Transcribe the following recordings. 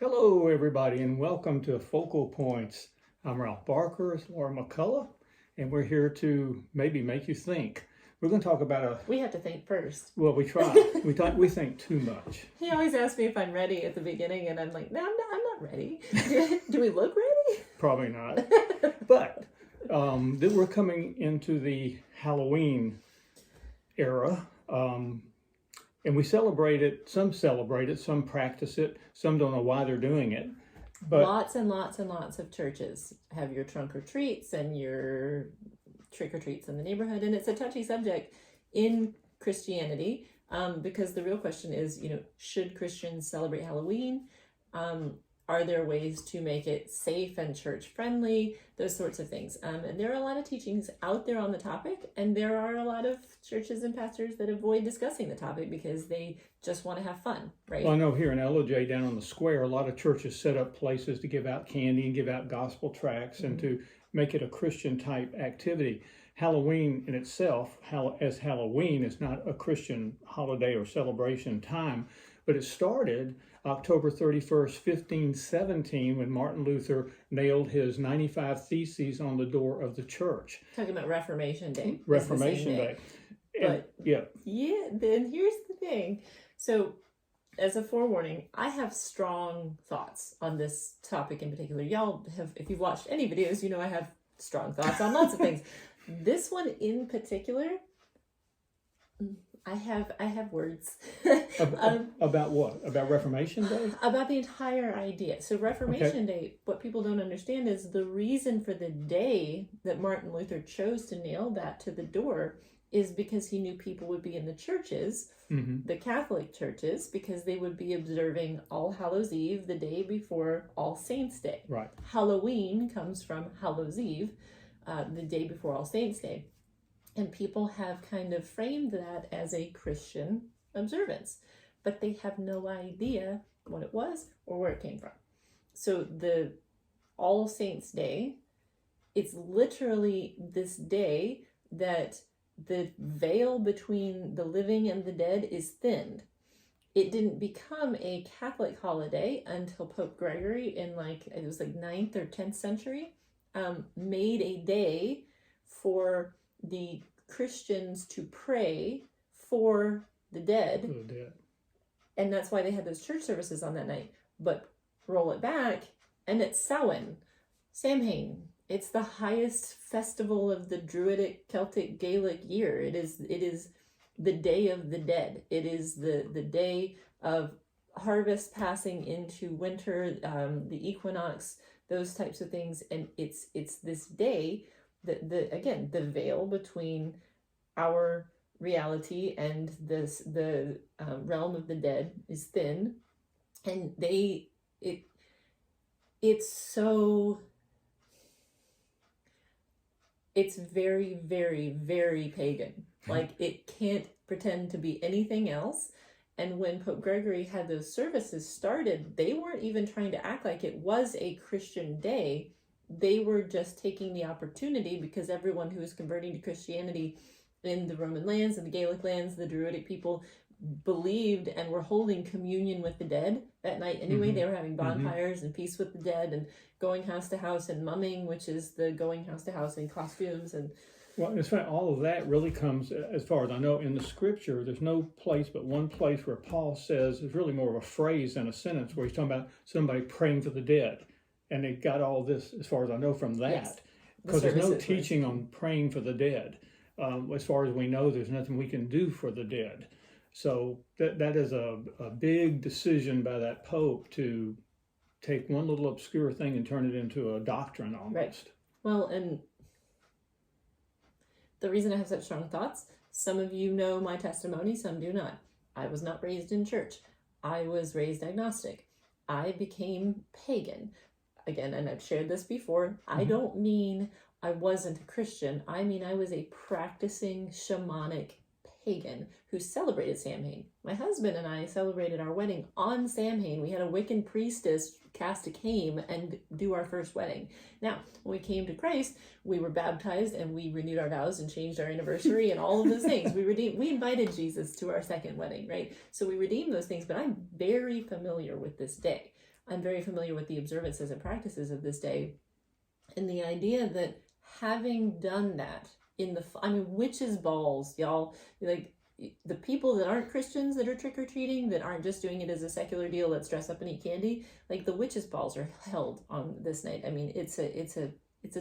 Hello, everybody, and welcome to Focal Points. I'm Ralph Barker, it's Laura McCullough, and we're here to maybe make you think. We're going to talk about We have to think first. well, we try. We think too much. He always asks me if I'm ready at the beginning, and I'm like, no, I'm not ready. Do we look ready? Probably not. But then we're coming into the Halloween era. And we celebrate it, some practice it, some don't know why they're doing it. But Lots and lots and lots of churches have your trunk or treats and your trick or treats in the neighborhood. And it's a touchy subject in Christianity because the real question is, should Christians celebrate Halloween? Are there ways to make it safe and church friendly? Those sorts of things. And there are a lot of teachings out there on the topic, and there are a lot of churches and pastors that avoid discussing the topic because they just want to have fun, right? Well, I know here in LJ down on the square, a lot of churches set up places to give out candy and give out gospel tracts and to make it a Christian type activity. Halloween in itself, as Halloween, is not a Christian holiday or celebration time, but it started October 31st, 1517, when Martin Luther nailed his 95 Theses on the door of the church. Talking about Reformation Day. Reformation Day. But then here's the thing. So as a forewarning, I have strong thoughts on this topic in particular. Y'all have, if you've watched any videos, I have strong thoughts on lots of things. This one in particular, I have words. About what? About Reformation Day? About the entire idea. So Reformation Day, what people don't understand is the reason for the day that Martin Luther chose to nail that to the door is because he knew people would be in the churches, the Catholic churches, because they would be observing All Hallows Eve the day before All Saints Day. Right. Halloween comes from Hallows Eve, the day before All Saints Day. And people have kind of framed that as a Christian observance, but they have no idea what it was or where it came from. So the All Saints Day, it's literally this day that the veil between the living and the dead is thinned. It didn't become a Catholic holiday until Pope Gregory in it was 9th or 10th century, made a day for the Christians to pray for the dead. And that's why they had those church services on that night. But roll it back, and it's Samhain. Samhain. It's the highest festival of the Druidic Celtic Gaelic year. It is the Day of the Dead. It is the day of harvest passing into winter, the equinox, those types of things. And it's this day that the veil between our reality and the realm of the dead is thin, and it's very, very, very pagan. It can't pretend to be anything else. And when Pope Gregory had those services started, they weren't even trying to act like it was a Christian day. They were just taking the opportunity, because everyone who was converting to Christianity in the Roman lands and the Gaelic lands, the Druidic people, believed and were holding communion with the dead that night anyway. They were having bonfires and peace with the dead and going house to house and mumming, which is the going house to house in costumes. And well, it's funny, all of that really comes, as far as I know, in the scripture. There's no place but one place where Paul says, it's really more of a phrase than a sentence, where he's talking about somebody praying for the dead. And they got all this, as far as I know, from that. Because there's no teaching on praying for the dead. As far as we know, there's nothing we can do for the dead. So that is a big decision by that Pope to take one little obscure thing and turn it into a doctrine almost. Right. Well, and the reason I have such strong thoughts, some of you know my testimony, some do not. I was not raised in church. I was raised agnostic. I became pagan. Again, and I've shared this before, I don't mean I wasn't a Christian. I mean I was a practicing shamanic pagan who celebrated Samhain. My husband and I celebrated our wedding on Samhain. We had a Wiccan priestess cast a cane and do our first wedding. Now, when we came to Christ, we were baptized and we renewed our vows and changed our anniversary and all of those things. We invited Jesus to our second wedding, right? So we redeemed those things, but I'm very familiar with this day. I'm very familiar with the observances and practices of this day. And the idea that having done that witches' balls, y'all, like the people that aren't Christians that are trick-or-treating, that aren't just doing it as a secular deal, let's dress up and eat candy, like the witches' balls are held on this night. I mean, it's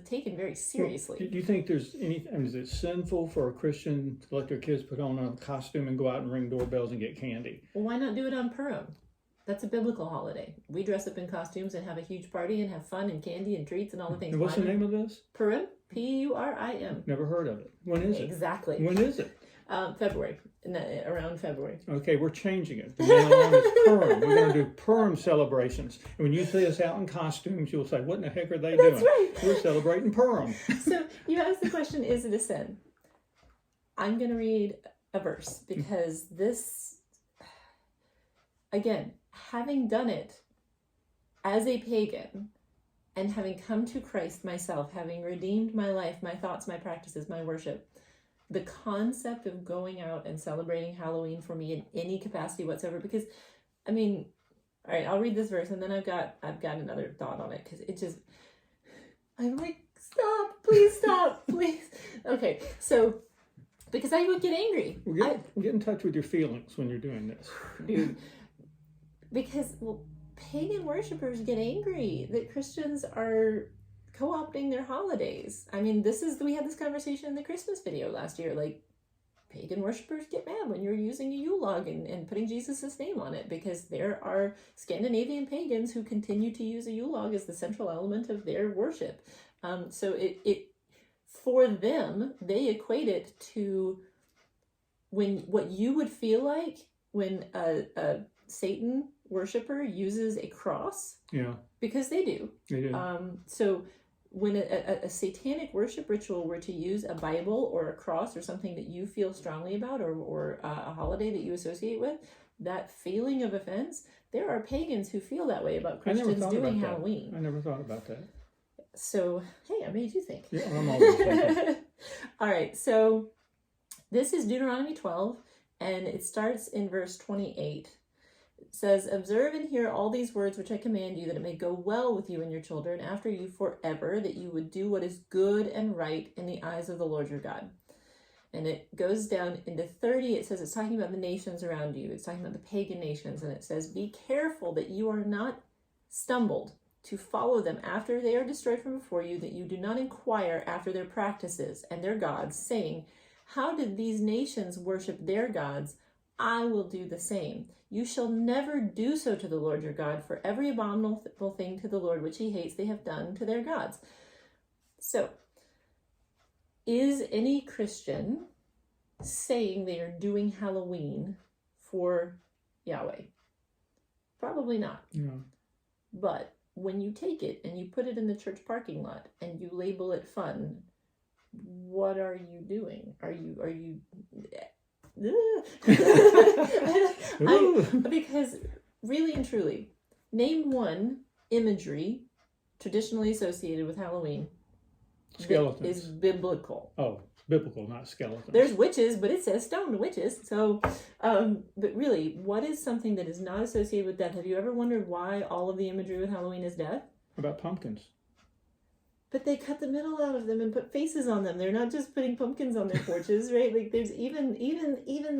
taken very seriously. Well, do you think there's anything, is it sinful for a Christian to let their kids put on a costume and go out and ring doorbells and get candy? Well, why not do it on Purim? That's a biblical holiday. We dress up in costumes and have a huge party and have fun and candy and treats and all the things. And what's the name of this? Purim. Purim. Never heard of it. When is it? Exactly. When is it? February. Around February. Okay, we're changing it. From now on, it's Purim. We're going to do Purim celebrations. And when you see us out in costumes, you'll say, what in the heck are they doing? That's right. We're celebrating Purim. So you asked the question, is it a sin? I'm going to read a verse because this, again, having done it as a pagan and having come to Christ myself, having redeemed my life, my thoughts, my practices, my worship, the concept of going out and celebrating Halloween for me in any capacity whatsoever, because, I mean, all right, I'll read this verse and then I've got another thought on it, because it just, I'm like, stop, please stop, please. Okay, so, because I would get angry. Get in touch with your feelings when you're doing this. Dude, because, well, pagan worshipers get angry that Christians are co-opting their holidays. I mean, we had this conversation in the Christmas video last year. Like, pagan worshipers get mad when you're using a Yule log and putting Jesus' name on it, because there are Scandinavian pagans who continue to use a Yule log as the central element of their worship. So it for them, they equate it to what you would feel like when a Satan worshiper uses a cross. Yeah. Because they do. They do. So when a satanic worship ritual were to use a Bible or a cross or something that you feel strongly about, or a holiday that you associate with, that feeling of offense, there are pagans who feel that way about Christians doing Halloween. I never thought about that. So, hey, I made you think. Yeah, I'm always thinking. All right, so this is Deuteronomy 12, and it starts in verse 28. It says, observe and hear all these words which I command you, that it may go well with you and your children after you forever, that you would do what is good and right in the eyes of the Lord your God. And it goes down into 30. It says it's talking about the nations around you. It's talking about the pagan nations. And it says, be careful that you are not stumbled to follow them after they are destroyed from before you, that you do not inquire after their practices and their gods, saying, how did these nations worship their gods? I will do the same. You shall never do so to the Lord your God, for every abominable thing to the Lord which he hates they have done to their gods. So, is any Christian saying they are doing Halloween for Yahweh? Probably not. No. But when you take it and you put it in the church parking lot and you label it fun, what are you doing? Are you because really and truly, name one imagery traditionally associated with Halloween Skeletons. that is biblical. Oh, biblical, not skeletons. There's witches, but it says stoned witches. So, but really, what is something that is not associated with death? Have you ever wondered why all of the imagery with Halloween is death? What about pumpkins? But they cut the middle out of them and put faces on them. They're not just putting pumpkins on their porches, right? Like there's even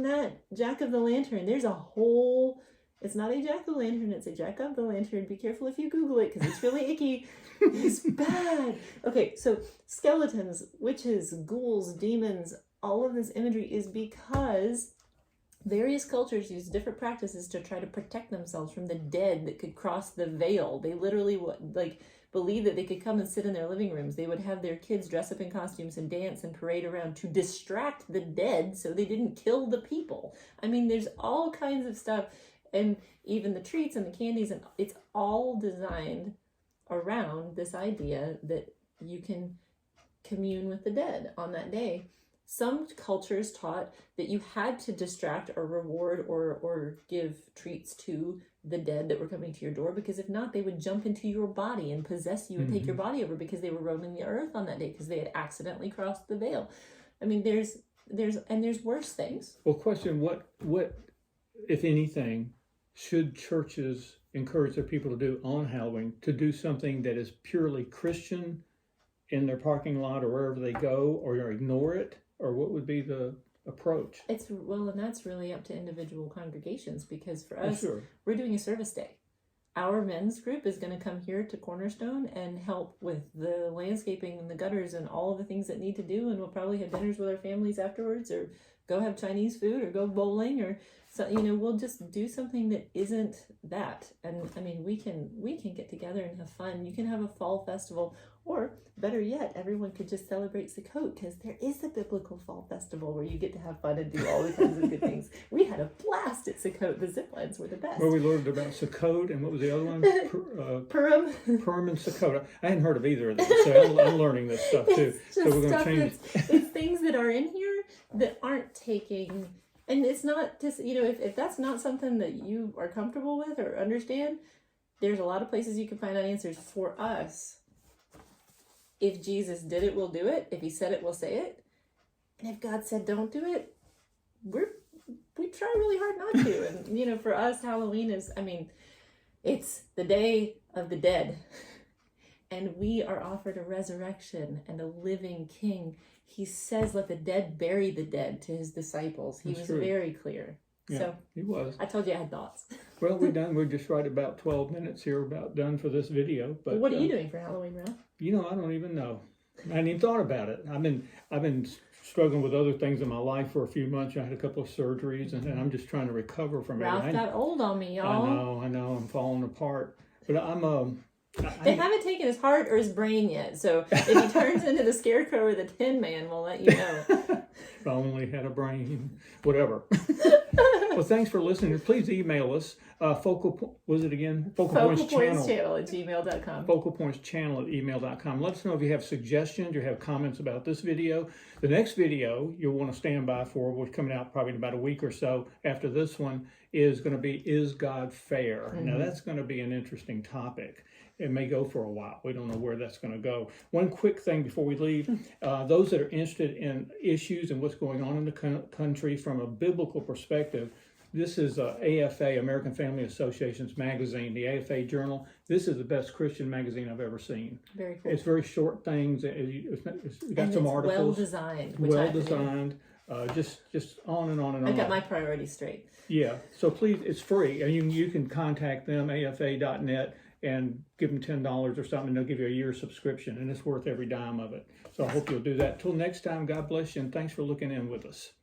that Jack of the Lantern. There's a whole. It's not a Jack of the Lantern. It's a Jack of the Lantern. Be careful if you Google it, because it's really icky. It's bad. Okay, so skeletons, witches, ghouls, demons. All of this imagery is because various cultures use different practices to try to protect themselves from the dead that could cross the veil. They literally believe that they could come and sit in their living rooms. They would have their kids dress up in costumes and dance and parade around to distract the dead so they didn't kill the people. I mean, there's all kinds of stuff, and even the treats and the candies, and it's all designed around this idea that you can commune with the dead on that day. Some cultures taught that you had to distract or reward or give treats to the dead that were coming to your door, because if not, they would jump into your body and possess you and take your body over, because they were roaming the earth on that day because they had accidentally crossed the veil. I mean, there's worse things. Well, question, what if anything should churches encourage their people to do on Halloween, to do something that is purely Christian in their parking lot or wherever they go, or ignore it? Or what would be the approach? And that's really up to individual congregations, because for us, sure. we're doing a service day. Our men's group is going to come here to Cornerstone and help with the landscaping and the gutters and all of the things that need to do, and we'll probably have dinners with our families afterwards, or go have Chinese food, or go bowling, or so, we'll just do something that isn't that. And I mean, we can get together and have fun. You can have a fall festival, or better yet, everyone could just celebrate Sukkot, because there is a biblical fall festival where you get to have fun and do all the kinds of good things. We had a blast at Sukkot. The zip lines were the best. Well, we learned about Sukkot, and what was the other one? Purim. Purim and Sukkot. I hadn't heard of either of those, so I'm learning this stuff too. So we're going to change it. It's things that are in here that aren't taking, and it's not just, if that's not something that you are comfortable with or understand, there's a lot of places you can find out answers. For us, if Jesus did it, we'll do it. If he said it, we'll say it. And if God said don't do it, we try really hard not to. And, for us, Halloween is, it's the Day of the Dead. And we are offered a resurrection and a living king. He says, let the dead bury the dead, to his disciples. He was very clear. Yeah, so he was. I told you I had thoughts. Well, we're just right about 12 minutes here, about done for this video. But what are you doing for Halloween, Ralph? I don't even know. I hadn't even thought about it. I've been struggling with other things in my life for a few months. I had a couple of surgeries, and I'm just trying to recover from Ralph it. got old on me, y'all. I know. I'm falling apart. But They haven't taken his heart or his brain yet, so if he turns into the Scarecrow or the Tin Man, we'll let you know. If I only had a brain, whatever. Well, thanks for listening. Please email us. Focal Points Channel at gmail.com. FocalPointsChannel@email.com. Let us know if you have suggestions or have comments about this video. The next video you'll want to stand by for, which is coming out probably in about a week or so after this one, is going to be, Is God Fair? Mm-hmm. Now, that's going to be an interesting topic. It may go for a while. We don't know where that's going to go. One quick thing before we leave. Those that are interested in issues and what's going on in the country from a biblical perspective, this is AFA, American Family Association's magazine, the AFA Journal. This is the best Christian magazine I've ever seen. Very cool. It's very short things. It's got some articles. Well-designed. Well-designed. Just on and on and on. I got my priorities straight. Yeah. So please, it's free. And you can contact them, afa.net, and give them $10 or something, and they'll give you a year subscription, and it's worth every dime of it. So I hope you'll do that. Till next time, God bless you, and thanks for looking in with us.